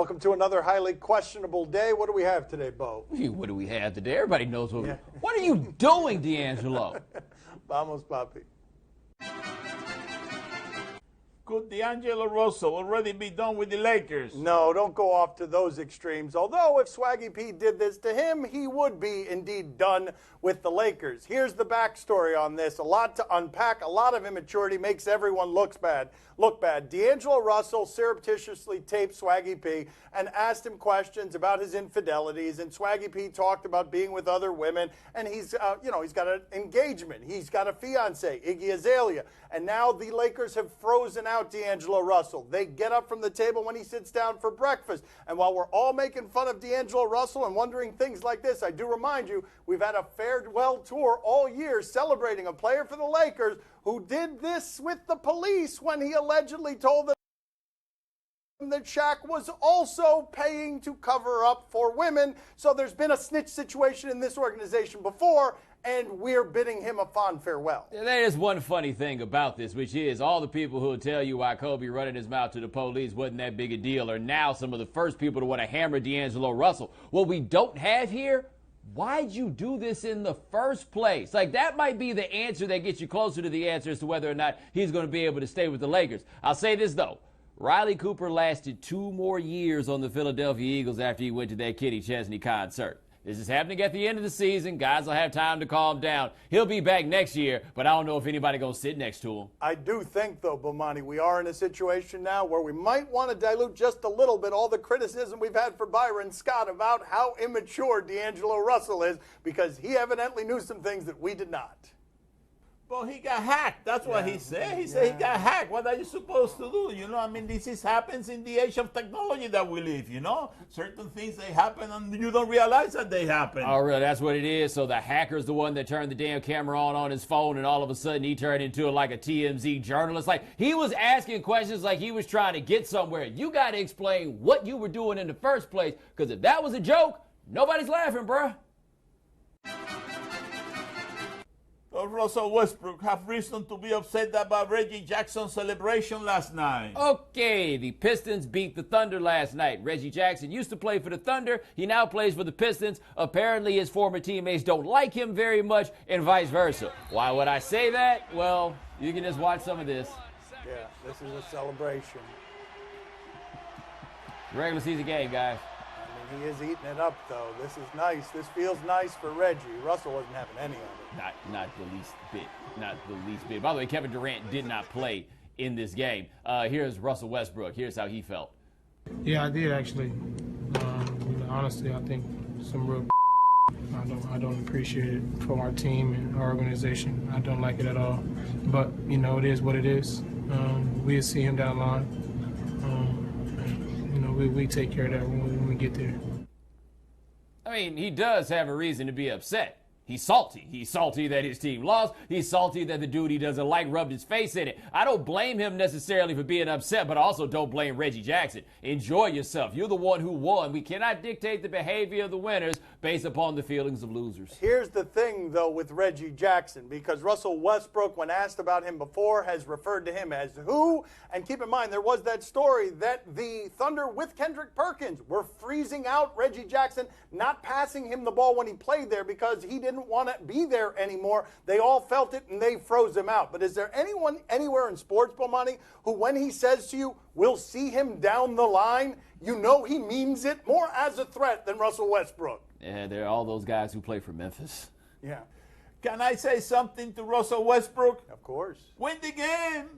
Welcome to another highly questionable day. What do we have today, Bo? What do we have today? Everybody knows what. What are you doing, D'Angelo? Vamos, papi. Could D'Angelo Russell already be done with the Lakers? No, don't go off to those extremes. Although if Swaggy P did this to him, he would be indeed done with the Lakers. Here's the backstory on this. A lot to unpack. A lot of immaturity makes everyone look bad. D'Angelo Russell surreptitiously taped Swaggy P and asked him questions about his infidelities. And Swaggy P talked about being with other women. And he's got an engagement. He's got a fiance, Iggy Azalea. And now the Lakers have frozen out D'Angelo Russell. They get up from the table when he sits down for breakfast. And while we're all making fun of D'Angelo Russell and wondering things like this, I do remind you, we've had a farewell tour all year celebrating a player for the Lakers who did this with the police when he allegedly told them that Shaq was also paying to cover up for women. So there's been a snitch situation in this organization before, and we're bidding him a fond farewell. There is one funny thing about this, which is all the people who will tell you why Kobe running his mouth to the police wasn't that big a deal are now some of the first people to want to hammer D'Angelo Russell. What we don't have here, why'd you do this in the first place? Like, that might be the answer that gets you closer to the answer as to whether or not he's going to be able to stay with the Lakers. I'll say this, though. Riley Cooper lasted 2 more years on the Philadelphia Eagles after he went to that Kenny Chesney concert. This is happening at the end of the season. Guys will have time to calm down. He'll be back next year, but I don't know if anybody going to sit next to him. I do think, though, Bomani, we are in a situation now where we might want to dilute just a little bit all the criticism we've had for Byron Scott about how immature D'Angelo Russell is, because he evidently knew some things that we did not. Well, he got hacked. That's what he said. He said he got hacked. What are you supposed to do? You know, I mean, this happens in the age of technology that we live, you know? Certain things, they happen and you don't realize that they happen. Oh, really? That's what it is? So the hacker's the one that turned the damn camera on his phone, and all of a sudden he turned into like a TMZ journalist. Like, he was asking questions like he was trying to get somewhere. You got to explain what you were doing in the first place, because if that was a joke, nobody's laughing, bruh. Russell Westbrook have reason to be upset about Reggie Jackson's celebration last night. Okay, the Pistons beat the Thunder last night. Reggie Jackson used to play for the Thunder. He now plays for the Pistons. Apparently his former teammates don't like him very much, and vice versa. Why would I say that? Well, you can just watch some of this. Yeah, this is a celebration. Regular season game, guys. I mean, he is eating it up, though. This is nice. This feels nice for Reggie. Russell wasn't having any of it. Not the least bit. Not the least bit. By the way, Kevin Durant did not play in this game. Here's Russell Westbrook. Here's how he felt. Yeah, I did actually. Honestly, I think some real I don't appreciate it from our team and our organization. I don't like it at all. But, you know, it is what it is. We'll see him down the line. We take care of that when we get there. I mean, he does have a reason to be upset. He's salty. He's salty that his team lost. He's salty that the dude he doesn't like rubbed his face in it. I don't blame him necessarily for being upset, but I also don't blame Reggie Jackson. Enjoy yourself. You're the one who won. We cannot dictate the behavior of the winners based upon the feelings of losers. Here's the thing, though, with Reggie Jackson, because Russell Westbrook, when asked about him before, has referred to him as who? And keep in mind, there was that story that the Thunder with Kendrick Perkins were freezing out Reggie Jackson, not passing him the ball when he played there because he didn't want to be there anymore. They all felt it and they froze him out. But is there anyone anywhere in sports, Bomani, who when he says to you, we'll see him down the line, you know he means it more as a threat than Russell Westbrook? Yeah, there are all those guys who play for Memphis. Yeah. Can I say something to Russell Westbrook? Of course. Win the game.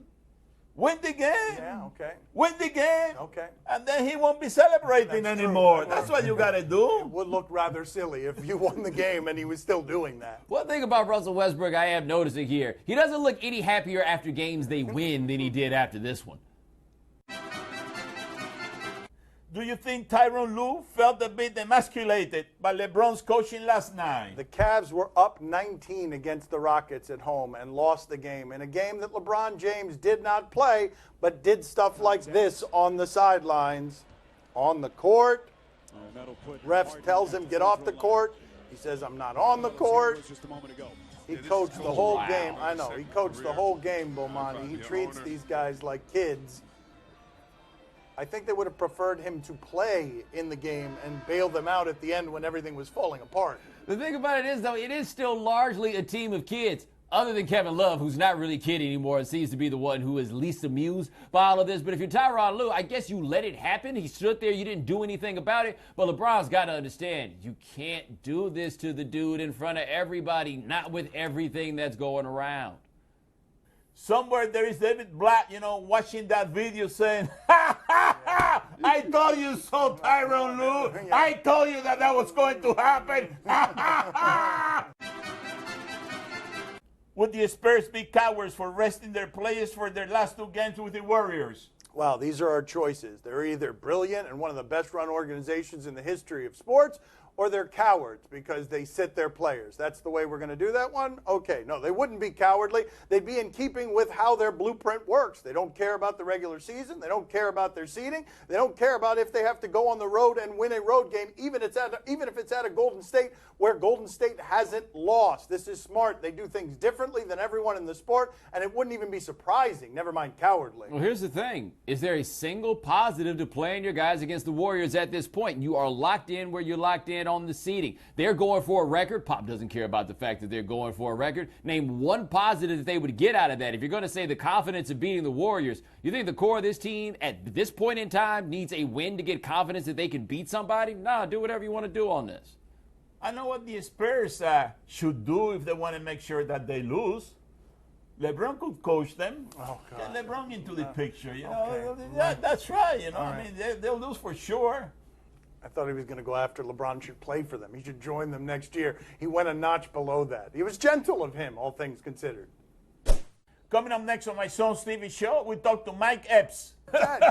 Win the game. Yeah, okay. Win the game. Okay. And then he won't be celebrating anymore. That's what you got to do. It would look rather silly if you won the game and he was still doing that. One thing about Russell Westbrook I am noticing here, he doesn't look any happier after games they win than he did after this one. Do you think Tyronn Lue felt a bit emasculated by LeBron's coaching last night? The Cavs were up 19 against the Rockets at home and lost the game in a game that LeBron James did not play, but did stuff like this on the sidelines. On the court, ref tells him, get off the court. He says, I'm not on the court. He coached the whole game. I know, he coached the whole game, Bomani. He treats these guys like kids. I think they would have preferred him to play in the game and bail them out at the end when everything was falling apart. The thing about it is, though, it is still largely a team of kids. Other than Kevin Love, who's not really a kid anymore and seems to be the one who is least amused by all of this. But if you're Tyronn Lue, I guess you let it happen. He stood there. You didn't do anything about it. But LeBron's got to understand, you can't do this to the dude in front of everybody, not with everything that's going around. Somewhere there is David Blatt, watching that video saying, ha, ha, ha, I told you so, Tyronn Lue. I told you that was going to happen. Ha, ha, ha. Would the Spurs be cowards for resting their players for their last 2 games with the Warriors? Well, these are our choices. They're either brilliant and one of the best-run organizations in the history of sports, or they're cowards because they sit their players. That's the way we're going to do that one? Okay, no, they wouldn't be cowardly. They'd be in keeping with how their blueprint works. They don't care about the regular season. They don't care about their seeding. They don't care about if they have to go on the road and win a road game, even if it's at a Golden State where Golden State hasn't lost. This is smart. They do things differently than everyone in the sport, and it wouldn't even be surprising, never mind cowardly. Well, here's the thing. Is there a single positive to playing your guys against the Warriors at this point? You are locked in where you're locked in on the seeding. They're going for a record. Pop doesn't care about the fact that they're going for a record. Name one positive that they would get out of that. If you're going to say the confidence of beating the Warriors, you think the core of this team at this point in time needs a win to get confidence that they can beat somebody? Nah, do whatever you want to do on this. I know what the Spurs should do if they want to make sure that they lose. LeBron could coach them. Oh, God. Get LeBron into the picture. Okay. That's right. Right. I mean, they'll lose for sure. I thought he was going to go after LeBron should play for them. He should join them next year. He went a notch below that. He was gentle of him, all things considered. Coming up next on my son Stevie's show, we talk to Mike Epps. Dad,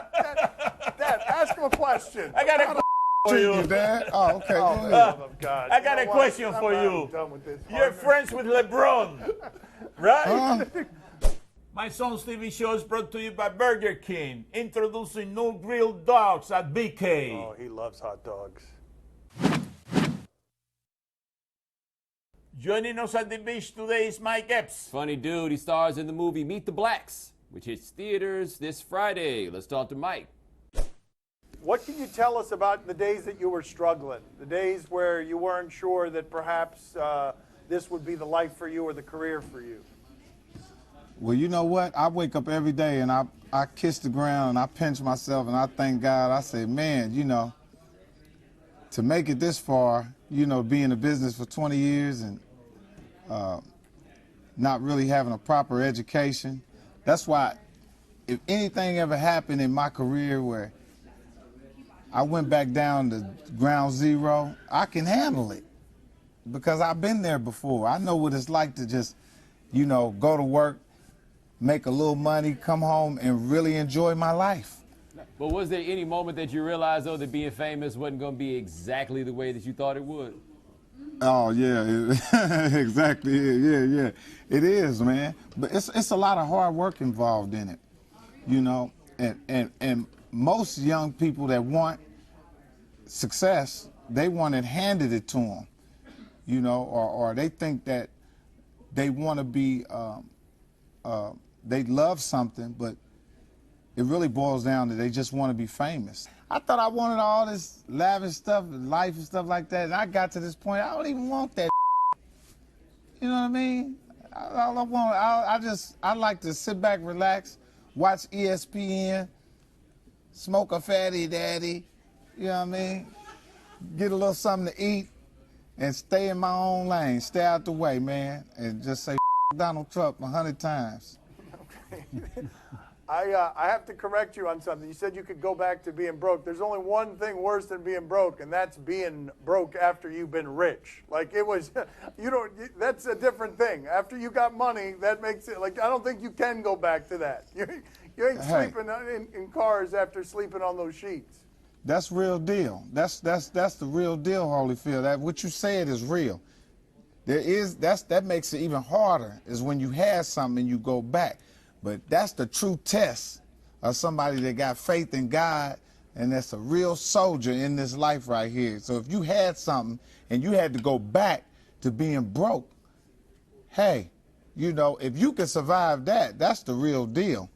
ask him a question. I got a question for you. Dad? Oh, okay. Oh, Go for ahead. the love of God. I got a question for you. I'm done with this. You're friends with LeBron, right? My son Stevie show is brought to you by Burger King, introducing new grilled dogs at BK. Oh, he loves hot dogs. Joining us at the beach today is Mike Epps. Funny dude. He stars in the movie Meet the Blacks, which hits theaters this Friday. Let's talk to Mike. What can you tell us about the days that you were struggling, the days where you weren't sure that perhaps this would be the life for you or the career for you? Well, you know what? I wake up every day and I kiss the ground and I pinch myself and I thank God. I say, man, to make it this far, be in the business for 20 years and not really having a proper education. That's why if anything ever happened in my career where I went back down to ground zero, I can handle it because I've been there before. I know what it's like to just, go to work, make a little money, come home, and really enjoy my life. But was there any moment that you realized, though, that being famous wasn't going to be exactly the way that you thought it would? Oh, yeah, exactly. Yeah. It is, man. But it's a lot of hard work involved in it, and most young people that want success, they want it handed it to them, or they think that they want to be, they love something, but it really boils down to they just want to be famous. I thought I wanted all this lavish stuff, life and stuff like that, and I got to this point, I don't even want that. You know what I mean? All I want, I like to sit back, relax, watch ESPN, smoke a fatty daddy, you know what I mean? Get a little something to eat, and stay in my own lane, stay out the way, man, and just say Donald Trump 100 times. Okay. I have to correct you on something. You said you could go back to being broke. There's only one thing worse than being broke, and that's being broke after you've been rich. Like it was, that's a different thing. After you got money, that makes it, I don't think you can go back to that. You ain't sleeping in cars after sleeping on those sheets. That's real deal. That's the real deal, Holyfield. That what you said is real. That makes it even harder is when you had something and you go back. But that's the true test of somebody that got faith in God and that's a real soldier in this life right here. So if you had something and you had to go back to being broke, hey, if you can survive that, that's the real deal.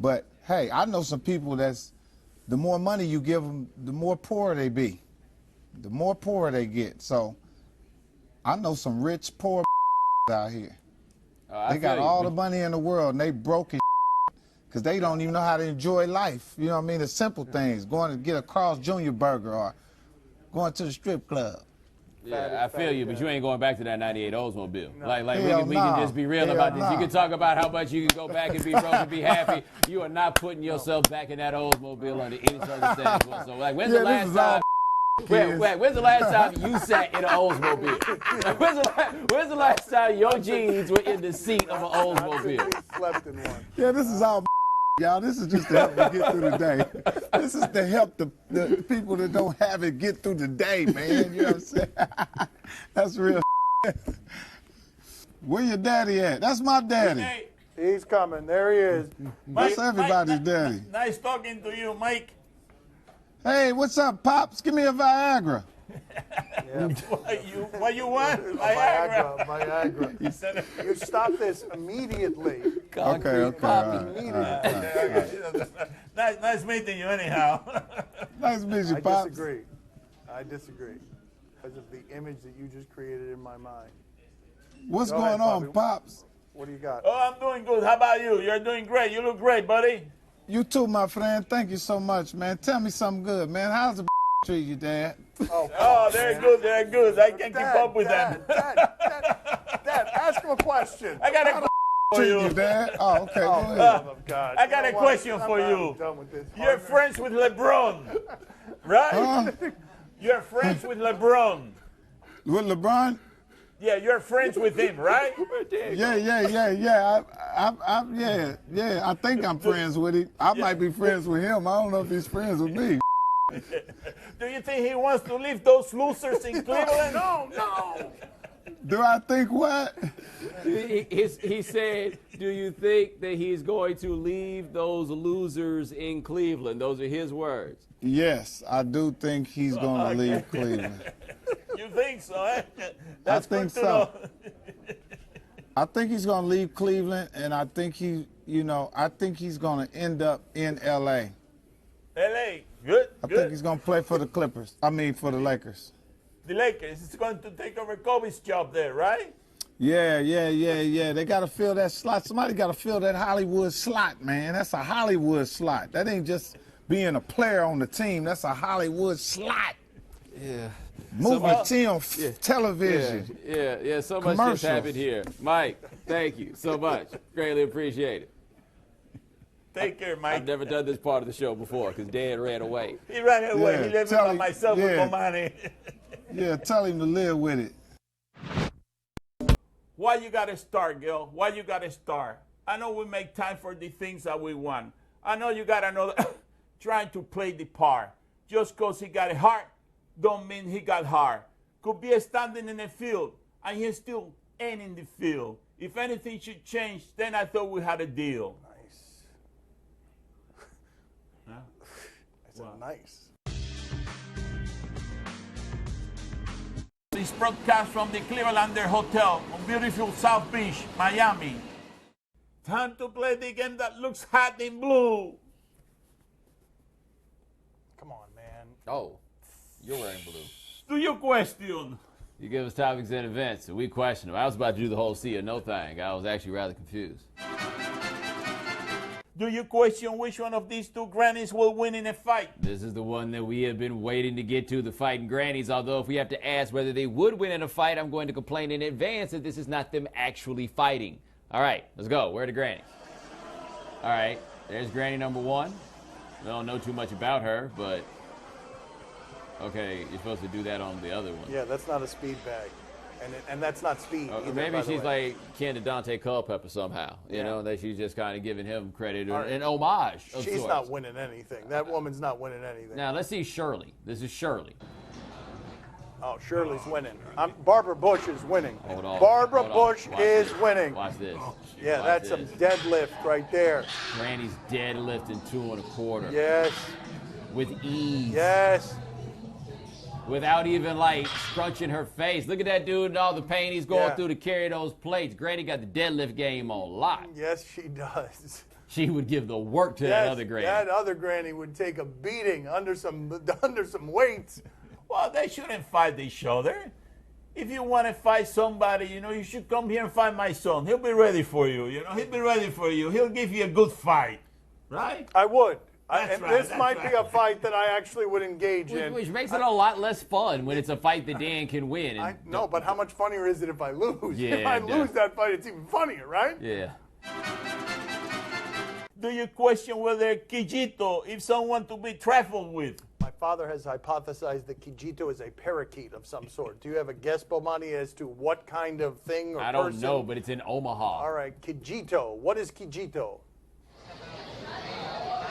But hey, I know some people that's the more money you give them, the more poor they be. The more poor they get. So I know some rich, poor out here. They got all the money in the world, and they broke as because they don't even know how to enjoy life. You know what I mean? The simple things, going to get a Carl's Jr. burger or going to the strip club. Yeah, I feel you, but you ain't going back to that 98 Oldsmobile. No. Like we Hell can just be real Hell about this. nah. You can talk about how much you can go back and be broke and be happy. You are not putting yourself back in that Oldsmobile under any circumstance whatsoever. Like, when's the last time? When's the last time you sat in an Oldsmobile? Like, when's the last time your jeans were in the seat of an Oldsmobile? He slept in one. Yeah, this is all y'all. This is just to help me get through the day. This is to help the people that don't have it get through the day, man. You know what I'm saying? That's real. Where your daddy at? That's my daddy. Hey, He's coming. There he is. That's everybody's daddy. Nice talking to you, Mike. Hey, what's up, Pops? Give me a Viagra. What you want? Viagra. Viagra. He said You stop this immediately. Okay, all right. Immediately. Nice meeting you, anyhow. Nice to meet you, I Pops. disagree. I disagree. Because of the image that you just created in my mind. What's Go going ahead, on, Bobby. Pops? What do you got? Oh, I'm doing good. How about you? You're doing great. You look great, buddy. You too, my friend. Thank you so much, man. Tell me something good, man. How's the treat you, Dad? Oh, they're good. They're good. I can keep up with them. Dad, ask him a question. I got a for Treat you. you, Dad? Oh, okay. Go Oh, ahead. son of God. I got You a know question what? for I'm you. done with this. You're friends with LeBron, right? Huh? You're friends with LeBron. With LeBron? Yeah, you're friends with him, right? Yeah. I think I'm friends with him. I might be friends with him. I don't know if he's friends with me. Do you think he wants to leave those losers in Cleveland? No. Do I think what? He said, do you think that he's going to leave those losers in Cleveland? Those are his words. Yes, I do think he's going to leave Cleveland. You think so, eh? That's think good to so. know. I think he's going to leave Cleveland, and I think I think he's going to end up in L.A. L.A., good, I good. think he's going to play for the Clippers. I mean, for the Lakers. The Lakers is going to take over Kobe's job there, right? Yeah. They got to fill that slot. Somebody got to fill that Hollywood slot, man. That's a Hollywood slot. That ain't just being a player on the team. That's a Hollywood slot. Yeah. Movie team, television. Yeah. So much just Commercials. happened here. Mike, thank you so much. Greatly appreciate it. Take care, Mike. I've never done this part of the show before because Dad ran away. He ran away. Yeah, He left me tell by him- myself with yeah. my money. Yeah, tell him to live with it. Why you gotta start, Gil? Why you gotta start? I know we make time for the things that we want. I know you gotta know trying to play the part. Just cause he got a heart, don't mean he got hard. Could be standing in the field, and he still ain't in the field. If anything should change, then I thought we had a deal. Nice. Huh? I said nice. This broadcast from the Clevelander Hotel on beautiful South Beach, Miami. Time to play the game that looks hot in blue. Come on, man. Oh, you're wearing blue. Do you question? You give us topics and events, and we question them. I was about to do the whole see or no thing. I was actually rather confused. Do you question which one of these two grannies will win in a fight? This is the one that we have been waiting to get to, the fighting grannies. Although if we have to ask whether they would win in a fight, I'm going to complain in advance that this is not them actually fighting. All right, let's go. Where are the grannies? All right, there's granny number one. We don't know too much about her, but okay, you're supposed to do that on the other one. Yeah, that's not a speed bag. And that's not speed either, Maybe by the she's way. like kin to Dante Culpepper somehow, you know, that she's just kind of giving him credit or Right. an homage of She's sorts. not winning anything. That woman's not winning anything. Now, let's see Shirley. This is Shirley. Oh, Shirley's winning. Barbara Bush is winning. Hold on. Barbara Hold on. Bush Watch is this. winning. Watch this. Yeah, Watch that's this. some deadlift right there. Granny's deadlifting 2 1/4 Yes, with ease. yes. Without even like scrunching her face. Look at that dude and all the pain he's going Yeah. through to carry those plates. Granny got the deadlift game on lock. Yes, she does. She would give the work to that other granny. That other granny would take a beating under some weights. Well, they shouldn't fight each other. If you want to fight somebody, you should come here and fight my son. He'll be ready for you. He'll be ready for you. He'll give you a good fight, right? I would. That's right, this that's might right. be a fight that I actually would engage in. Which makes it a lot less fun when it's a fight that Dan can win. And No, but how much funnier is it if I lose? Yeah, if I it lose does. that fight, it's even funnier, right? Yeah. Do you question whether Kijito is someone to be trifled with? My father has hypothesized that Kijito is a parakeet of some sort. Do you have a guess, Bomani, as to what kind of thing or I don't person? know, but it's in Omaha. All right, Kijito. What is Kijito?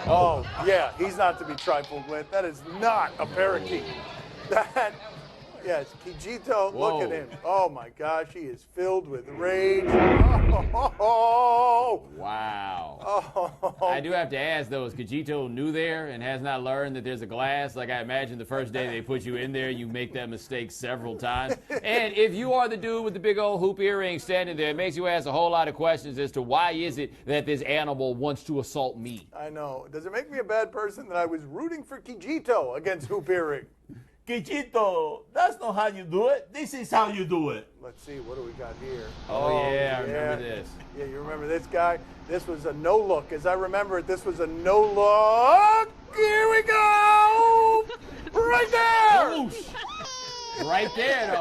Oh, yeah, he's not to be trifled with. That is not a parakeet. Yes, Kijito, look at Whoa. him. Oh, my gosh, he is filled with rage. Oh, Wow. I do have to ask, though, is Kijito new there and has not learned that there's a glass? Like, I imagine the first day they put you in there, you make that mistake several times. And if you are the dude with the big old hoop earring standing there, it makes you ask a whole lot of questions as to why is it that this animal wants to assault me? I know. Does it make me a bad person that I was rooting for Kijito against Hoop Earring? Kijito, that's not how you do it. This is how you do it. Let's see, what do we got here? Oh, yeah, I remember this. Yeah, you remember this guy? This was a no look. As I remember it, this was a no look. Here we go! Right there! Right there,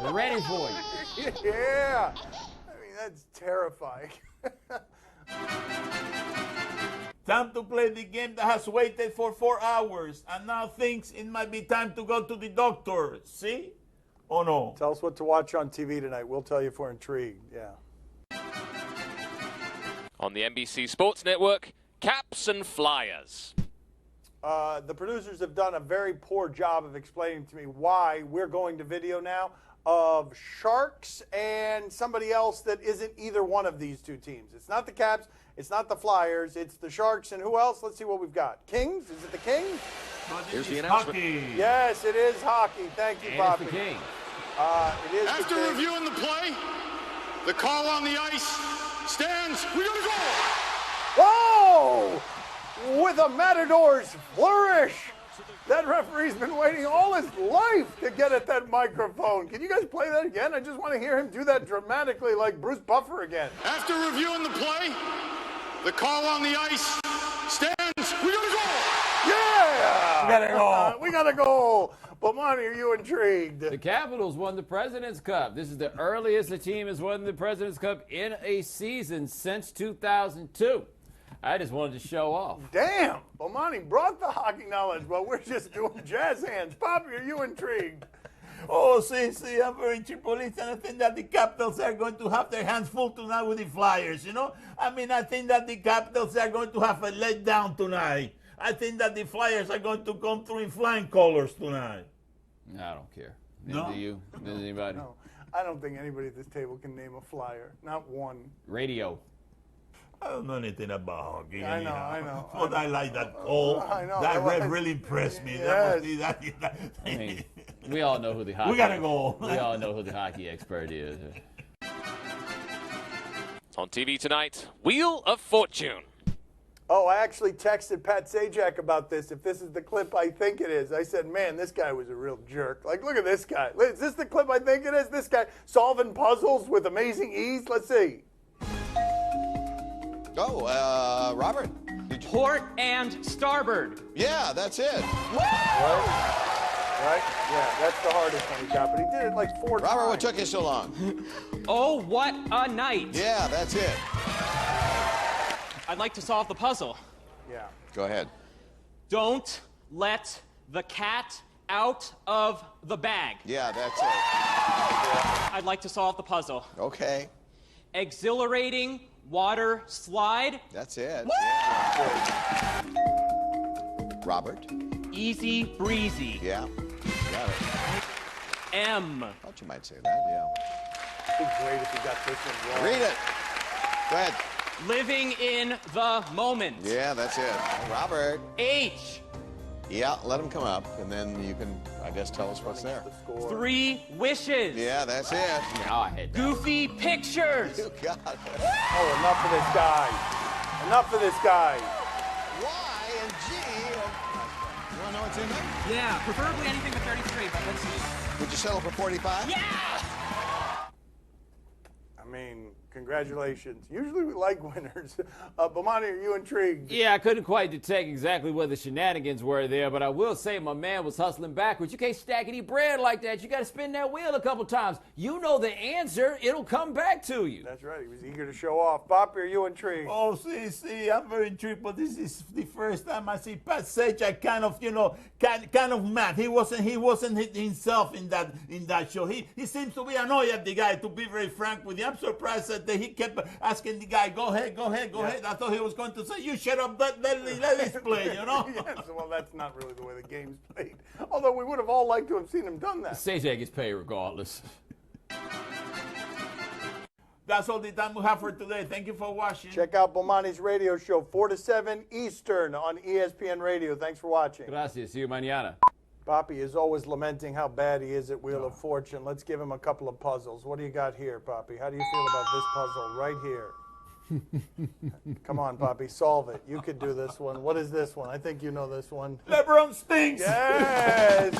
though. Ready for you. Yeah. I mean, that's terrifying. Time to play the game that has waited for 4 hours and now thinks it might be time to go to the doctor. See? Oh no. Tell us what to watch on TV tonight. We'll tell you if we're intrigued. Yeah. On the NBC Sports Network, Caps and Flyers. The producers have done a very poor job of explaining to me why we're going to video now of Sharks and somebody else that isn't either one of these two teams. It's not the Caps, it's not the Flyers, it's the Sharks, and who else? Let's see what we've got. Kings? Is it the Kings? Here's the announcement. hockey. Yes, it is hockey. Thank you, And Poppy. it's the King. It is After the Kings. reviewing the play, the call on the ice stands. We got a goal. Whoa! With a Matador's flourish. That referee's been waiting all his life to get at that microphone. Can you guys play that again? I just want to hear him do that dramatically like Bruce Buffer again. After reviewing the play, the call on the ice stands. We got a goal. Yeah! We got a goal. We got a goal. But, Monty, are you intrigued? The Capitals won the President's Cup. This is the earliest a team has won the President's Cup in a season since 2002. I just wanted to show off. Damn! Bomani brought the hockey knowledge, but we're just doing jazz hands. Poppy, are you intrigued? Oh, see, I'm very Tripolitan. I think that the Capitals are going to have their hands full tonight with the Flyers, I mean, I think that the Capitals are going to have a letdown tonight. I think that the Flyers are going to come through in flying colors tonight. I don't care. No? Do you? Does anybody? No, I don't think anybody at this table can name a Flyer. Not one. Radio. I don't know anything about hockey. I know, anyhow. I know, But I I like that call. I know, That I ref like- really impressed me. Yes. I mean, we all know who the hockey. We gotta go. We all know who the hockey expert is. On TV tonight, Wheel of Fortune. Oh, I actually texted Pat Sajak about this, if this is the clip I think it is. I said, man, this guy was a real jerk. Like, look at this guy. Is this the clip I think it is? This guy solving puzzles with amazing ease? Let's see. Oh, Robert. Port and starboard. Yeah, that's it. Right? Yeah, that's the hardest one he got, but he did it like 4 times. Robert, what took you so long? Oh, what a night. Yeah, that's it. I'd like to solve the puzzle. Yeah. Go ahead. Don't let the cat out of the bag. Yeah, that's it. I'd like to solve the puzzle. Okay, Exhilarating water slide. that's it. Yeah. Robert. Easy breezy. Yeah, got it. M. Thought you might say that. Yeah. It'd be great if you got this one wrong. Read it. Go ahead. Living in the moment. Yeah, that's it. Robert. H. Yeah, let him come up, and then you can, I guess, tell us what's there. The score. 3 wishes. Yeah, that's it. Now I had that. Goofy pictures. You got it. Oh, enough of this guy. Enough of this guy. Y and G. You want to know what's in there? Yeah, preferably anything with 33, but let's see. Would you settle for 45? Yeah! I mean, congratulations. Usually we like winners. Bomani, are you intrigued? Yeah, I couldn't quite detect exactly what the shenanigans were there, but I will say my man was hustling backwards. You can't stack any bread like that. You got to spin that wheel a couple times. You know the answer. It'll come back to you. That's right. He was eager to show off. Boppy, are you intrigued? Oh, see, I'm very intrigued, but this is the first time I see Pat Sajak kind of mad. He wasn't himself in that show. He seems to be annoyed at the guy, to be very frank with you. I'm surprised that he kept asking the guy, go ahead. I thought he was going to say, you shut up, let this play, you know? Yes, well, that's not really the way the game's played. Although we would have all liked to have seen him done that. Sajak gets paid regardless. That's all the time we have for today. Thank you for watching. Check out Bomani's radio show, 4 to 7 Eastern on ESPN Radio. Thanks for watching. Gracias. See you mañana. Poppy is always lamenting how bad he is at Wheel of Fortune. Let's give him a couple of puzzles. What do you got here, Poppy? How do you feel about this puzzle right here? Come on, Poppy, solve it. You could do this one. What is this one? I think you know this one. LeBron stinks. Yes!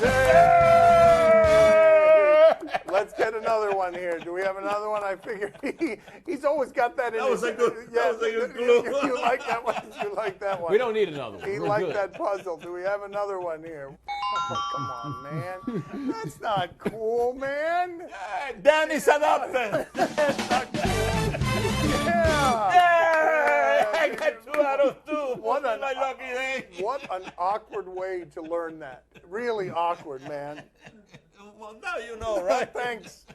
Let's get another one here. Do we have another one? I figure he's always got that in his... That was a good clue. You like that one? You like that one? We don't need another one. He We're liked good. that puzzle. Do we have another one here? Oh, come on, man. That's not cool, man. Danny's adopted. That's not cool. Yeah. Yeah. I got 2 out of 2. What my lucky day. What an awkward way to learn that. Really awkward, man. Well, now you know, right? Thanks.